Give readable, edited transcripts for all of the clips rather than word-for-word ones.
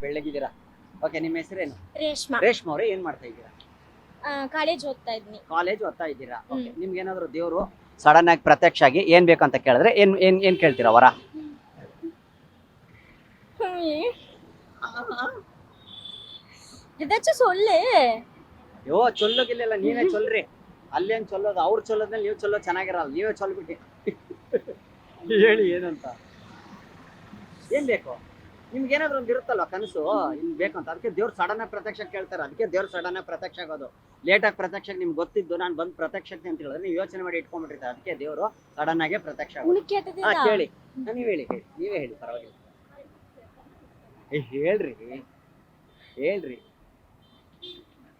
ಬೆಳ್ಳಗಿದ್ದೀರಾ. Okay, ನಿಮ್ಮ ಹೆಸರೇನು? ರೇಷ್ಮಾ. ರೇಷ್ಮಾ ಅವರೇ, ಏನ್ ಮಾಡ್ತಾ ಇದ್ದೀರಾ? ಕಾಲೇಜ್ ಓದ್ತಾ ಇದ್ನಿ. ಕಾಲೇಜ್ ಓದ್ತಾ ಇದ್ದೀರಾ. ಓಕೆ, ನಿಮ್ಗೆ ಏನಾದ್ರು ದೇವ್ರು ಸಡನ್ ಆಗಿ ಪ್ರತ್ಯಕ್ಷ ಆಗಿ ಏನ್ ಬೇಕಂತ ಕೇಳಿದ್ರೆ ಏನ್ ಏನ್ ಏನ್ ಕೇಳ್ತೀರಾ? ವರ? ಇದಾಚು ಸೊಲ್ಲೆ. ಯೋ, ಚೊಲ್ಲೋಗಿಲ್ಲ, ನೀವೇ ಚೊಲ್ರಿ. ಅಲ್ಲೇನ್ ಚೊಲ್ಲೋದು, ಅವ್ರು ಚೊಲ್ಲೋದ್ಮೇಲೆ ನೀವು ಚೊಲ್ಲೋ ಚೆನ್ನಾಗಿರಲ್ಲ, ನೀವೇ ಚೊಲ್ಬಿಟ್ಟು ಹೇಳಿ ಏನಂತ. ಏನ್ ಬೇಕು ನಿಮ್ಗೆ? ಏನಾದ್ರು ಒಂದು ಇರುತ್ತಲ್ವ ಕನಸು, ಇನ್ ಬೇಕಂತ. ಅದಕ್ಕೆ ದೇವ್ರು ಸಡನ್ ಆಗಿ ಪ್ರತ್ಯಕ್ಷ ಕೇಳ್ತಾರೆ. ಅದಕ್ಕೆ ದೇವ್ರು ಸಡನ್ ಆಗಿ ಪ್ರತ್ಯಕ್ಷ ಆಗೋದು. ಲೇಟ್ ಆಗಿ ಪ್ರತ್ಯಕ್ಷ ನಿಮ್ಗೆ ಗೊತ್ತಿದ್ದು ನಾನು ಬಂದ್ ಪ್ರತ್ಯಕ್ಷತೆ ಅಂತ ಹೇಳಿದ್ರೆ ನೀವು ಯೋಚನೆ ಮಾಡಿ ಇಟ್ಕೊಂಡ್ಬಿಟ್ಟಿರ್ತಾರೆ. ಅದಕ್ಕೆ ದೇವ್ರು ಸಡನ್ ಆಗಿ ಪ್ರತ್ಯಕ್ಷ ಆಗೋದು. ಹಾ, ಕೇಳಿ. ನೀವ್ ಹೇಳಿ, ನೀವೇ ಹೇಳಿ, ಪರವಾಗಿಲ್ಲ. ಹೇಳ್ರಿ ಹೇಳ್ರಿ,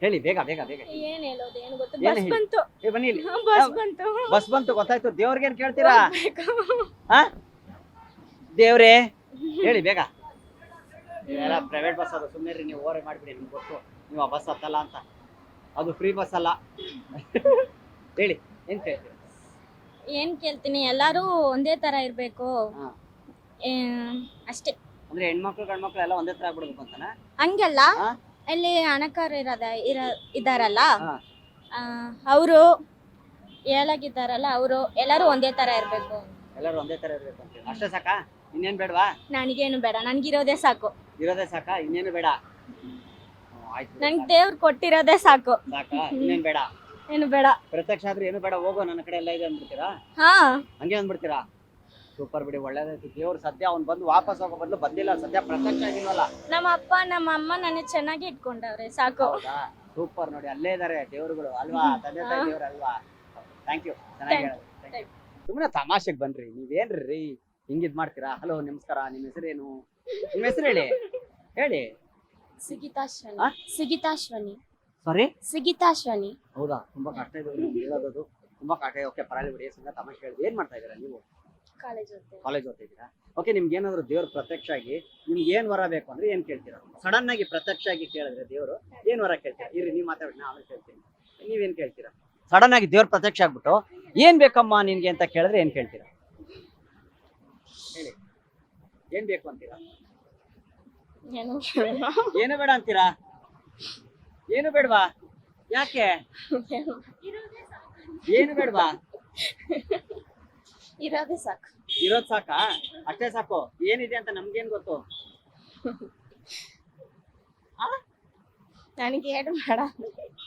ಹೇಳಿ ಬೇಗ ಬೇಗ ಬೇಗ. ಏನ್ ಹೇಳೋದು, ಏನು ಗೊತ್ತು. ಏನ್ ಬಸ್ ಹೇಳಿ? ಬಂತು. ಬನ್ನಿ ಇಲ್ಲಿ. ಬಸ್ ಬಂತು. ಬಸ್ ಬಂತು, ಗೊತ್ತಾಯ್ತು. ದೇವ್ರಿಗೇನ್ ಕೇಳ್ತೀರಾ? ಹಾ, ದೇವ್ರೇ ಹೇಳಿ ಬೇಗ. ಎಲ್ಲ ಪ್ರೈವೇಟ್ ಬಸ್ ಅದು, ಸುಮ್ಮನೆ ನೀವು ಓವರ್ ಮಾಡ್ಬಿಡಿ. ನಿಮ್ಗೆ ಗೊತ್ತು ನೀವು ಆ ಬಸ್ ಹತ್ತಲ್ಲ ಅಂತ. ಅದು ಫ್ರೀ ಬಸ್ ಅಲ್ಲ. ಹೇಳಿ, ಏನ್ ಕೇಳ್ತೀರಾ? ಏನ್ ಕೇಳ್ತೀನಿ, ಎಲ್ಲಾರು ಒಂದೇ ತರ ಇರ್ಬೇಕು. ಹಾ. ಅಷ್ಟೇ. ಅಂದ್ರೆ ಹೆಣ್ಮಕ್ಳು ಗಂಡ್ಮಕ್ಳು ಎಲ್ಲ ಒಂದೇ ತರ ಆಗ್ಬಿಡ್ಬೇಕು ಅಂತನಾ? ಹಂಗಲ್ಲ, ಹಾ? ಅಲ್ಲಿ ಹಣಕಾರ ಇದಾರಲ್ಲ, ಹಾ. ಅವರು ಏಳಾಗಿದ್ದಾರಲ್ಲ, ಅವರು ಎಲ್ಲಾರು ಒಂದೇ ತರ ಇರ್ಬೇಕು. ಎಲ್ಲರೂ ಒಂದೇ ತರ ಇರ್ಬೇಕು ಅಂತ. ಅಷ್ಟೇ ಸಾಕಾ? ಇನ್ನೇನ್ ಬೇಡವಾ? ನನಗೇನು ಬೇಡ, ನನ್ಗಿರೋದೇ ಸಾಕು. ಇರೋದೇ ಸಾಕಾ? ಇನ್ನೇನು ಬೇಡ? ಆಯ್ತು, ನನ್ಗೆ ದೇವ್ರು ಕೊಟ್ಟಿರೋದೇ ಸಾಕು. ಸಾಕಾ? ಇನ್ನೇನ್ ಬೇಡ? ಏನು ಬೇಡ. ಪ್ರತ್ಯಕ್ಷ ಆದ್ರೆ ಏನು ಬೇಡ, ಹೋಗೋ ನನ್ನ ಕಡೆ ಎಲ್ಲ ಇದೆ ಅಂದ್ಬಿಡ್ತೀರಾ? ಹಾ, ಹಂಗೆ ಅಂದ್ಬಿಡ್ತೀರಾ? ಸೂಪರ್ ಬಿಡಿ, ಒಳ್ಳೇದಾಯ್ತು. ದೇವ್ರು ಸದ್ಯ ಅವ್ನು ಬಂದು ವಾಪಸ್ ಹೋಗೋ ಬದಲು ಬಂದಿಲ್ಲ, ಸದ್ಯ ಪ್ರತ್ಯಕ್ಷ ಆಗಿಲ್ವಲ್ಲ. ನಮ್ಮ ಅಪ್ಪ ನಮ್ಮ ಅಮ್ಮ ನನ್ನ ಚೆನ್ನಾಗಿ ಇಟ್ಕೊಂಡವ್ರೆ, ಸಾಕು. ಹೌದಾ? ಸೂಪರ್ ನೋಡಿ, ಅಲ್ಲೇ ಇದಾರೆ ದೇವ್ರುಗಳು ಅಲ್ವಾ? ತಂದೆ ತಾಯಿ ದೇವ್ರು ಅಲ್ವಾ? ಥ್ಯಾಂಕ್ ಯು, ಚೆನ್ನಾಗಿ ಹೇಳಿದ್ರಿ. ಸುಮ್ಮನೆ ತಮಾಷೆಗೆ ಬನ್ರಿ, ನೀವೇನ್ರಿ ಹಿಂಗಿದ್ ಮಾಡ್ತೀರಾ? ಹಲೋ, ನಮಸ್ಕಾರ, ನಿಮ್ಮ ಹೆಸರೇನು? ನಿಮ್ಮ ಹೆಸರು ಹೇಳಿ, ಹೇಳಿ. ಸಿಗಿತಾಶ್ವನಿ. ಆ? ಸಿಗಿತಾಶ್ವನಿ. ಸಾರಿ? ಸಿಗಿತಾಶ್ವನಿ. ಹೌದಾ? ತುಂಬಾ ಕಷ್ಟ ಇದೆ ನಿಮ್ಗೆ ಹೇಳೋದು, ತುಂಬಾ ಕಷ್ಟ. ಓಕೆ, ಪರವಾಗಿಲ್ಲ ಬಿಡಿ, ಸುಮ್ಮನೆ ತಮಾಷೆ ಹೇಳಿದ್ವಿ. ಏನ್ ಮಾಡ್ತಾ ಇದ್ದೀರಾ ನೀವು? ಕಾಲೇಜ್ ಓದ್ತೇನೆ. ಕಾಲೇಜ್ ಓದ್ತಾ ಇದ್ದೀರಾ? ಓಕೆ, ನಿಮ್ಗೆ ಏನಾದ್ರು ದೇವ್ರು ಪ್ರತ್ಯಕ್ಷ ಆಗಿ ನಿಮ್ಗೆ ಏನ್ ವರ ಬೇಕು ಅಂದ್ರೆ ಏನ್ ಕೇಳ್ತೀರಾ? ಸಡನ್ ಆಗಿ ಪ್ರತ್ಯಕ್ಷ ಆಗಿ ಕೇಳಿದ್ರೆ ದೇವ್ರು ಏನ್ ವರ ಕೇಳ್ತೀರಾ? ಇರ್ರಿ, ನೀವು ಮಾತಾಡಿ, ನಾ ಆಮೇಲೆ ಕೇಳ್ತೀನಿ. ನೀವೇನ್ ಕೇಳ್ತೀರಾ? ಸಡನ್ ಆಗಿ ದೇವ್ರ ಪ್ರತ್ಯಕ್ಷ ಆಗ್ಬಿಟ್ಟು ಏನ್ ಬೇಕಮ್ಮ ನಿನ್ಗೆ ಅಂತ ಕೇಳಿದ್ರೆ ಏನ್ ಕೇಳ್ತೀರಾ? ಹೇಳಿ, ಏನ್ ಬೇಕು ಅಂತೀರಾ? ಏನು ಬೇಡ ಅಂತೀರಾ? ಏನು ಬೇಡವಾ? ಯಾಕೆ? ಏನು ಬೇಡವಾ? ಇರೋದೇ ಸಾಕು. ಇರೋದ್ ಸಾಕಾ? ಅಷ್ಟೇ ಸಾಕು? ಏನಿದೆ ಅಂತ ನಮ್ಗೇನ್ ಗೊತ್ತು? ನನಗೆ ಏನು ಬೇಡ.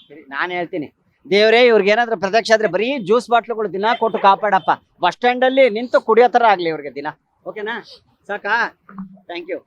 ಸರಿ, ನಾನು ಹೇಳ್ತೀನಿ. ದೇವ್ರೇ, ಇವ್ರಿಗೆ ಏನಾದ್ರು ಪ್ರತ್ಯಕ್ಷ ಆದ್ರೆ ಬರೀ ಜ್ಯೂಸ್ ಬಾಟ್ಲುಗಳು ದಿನ ಕೊಟ್ಟು ಕಾಪಾಡಪ್ಪ. ಬಸ್ ಸ್ಟ್ಯಾಂಡ್ ಅಲ್ಲಿ ನಿಂತು ಕುಡಿಯೋ ತರ ಆಗ್ಲಿ ಇವ್ರಿಗೆ ದಿನ. ಓಕೆನಾ? ಸಾಕಾ? Thank you.